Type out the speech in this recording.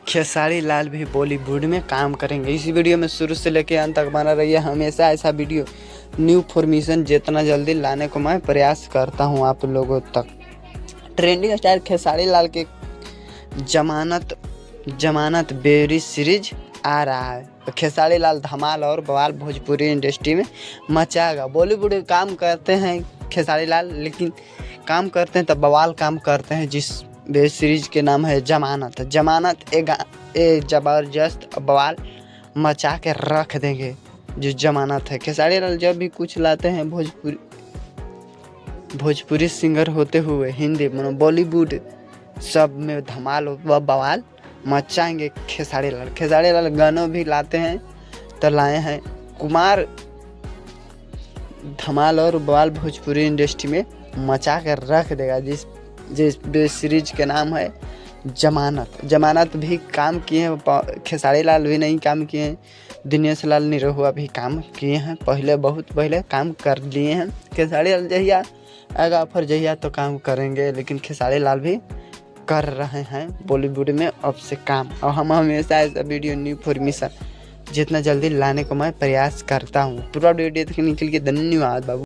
खेसारी लाल भी बॉलीवुड में काम करेंगे। इसी वीडियो में शुरू से लेकर अंत तक बना रहिए। हमेशा ऐसा वीडियो न्यू फॉर्मेशन जितना जल्दी लाने को मैं प्रयास करता हूं आप लोगों तक। ट्रेंडिंग स्टार खेसारी लाल के जमानत बेरी सीरीज आ रहा है। तो खेसारी लाल धमाल और बवाल भोजपुरी इंडस्ट्री में मचाएगा। बॉलीवुड में काम करते हैं खेसारी लाल, लेकिन काम करते हैं तब बवाल काम करते हैं। जिस वेब सीरीज के नाम है जमानत एक ज़बरदस्त बवाल मचा के रख देंगे। जो जमानत है, खेसारी लाल जब भी कुछ लाते हैं भोजपुरी सिंगर होते हुए हिंदी बॉलीवुड सब में धमाल व बवाल मचाएंगे। खेसारी लाल गानों भी लाते हैं तो लाए हैं कुमार। धमाल और बवाल भोजपुरी इंडस्ट्री में मचा कर रख देगा। जिस सीरीज के नाम है जमानत भी काम किए हैं। खेसारी लाल भी नहीं काम किए हैं, दिनेश लाल निरहुआ भी काम किए हैं। बहुत पहले काम कर लिए हैं। खेसारी लाल जहिया आएगा ऑफर जहिया तो काम करेंगे, लेकिन खेसारी लाल भी कर रहे हैं बॉलीवुड में अब से काम। और हम हमेशा ऐसा वीडियो न्यू फॉर्मेशन जितना जल्दी लाने को मैं प्रयास करता हूँ। पूरा वीडियो देखने के लिए धन्यवाद बाबू।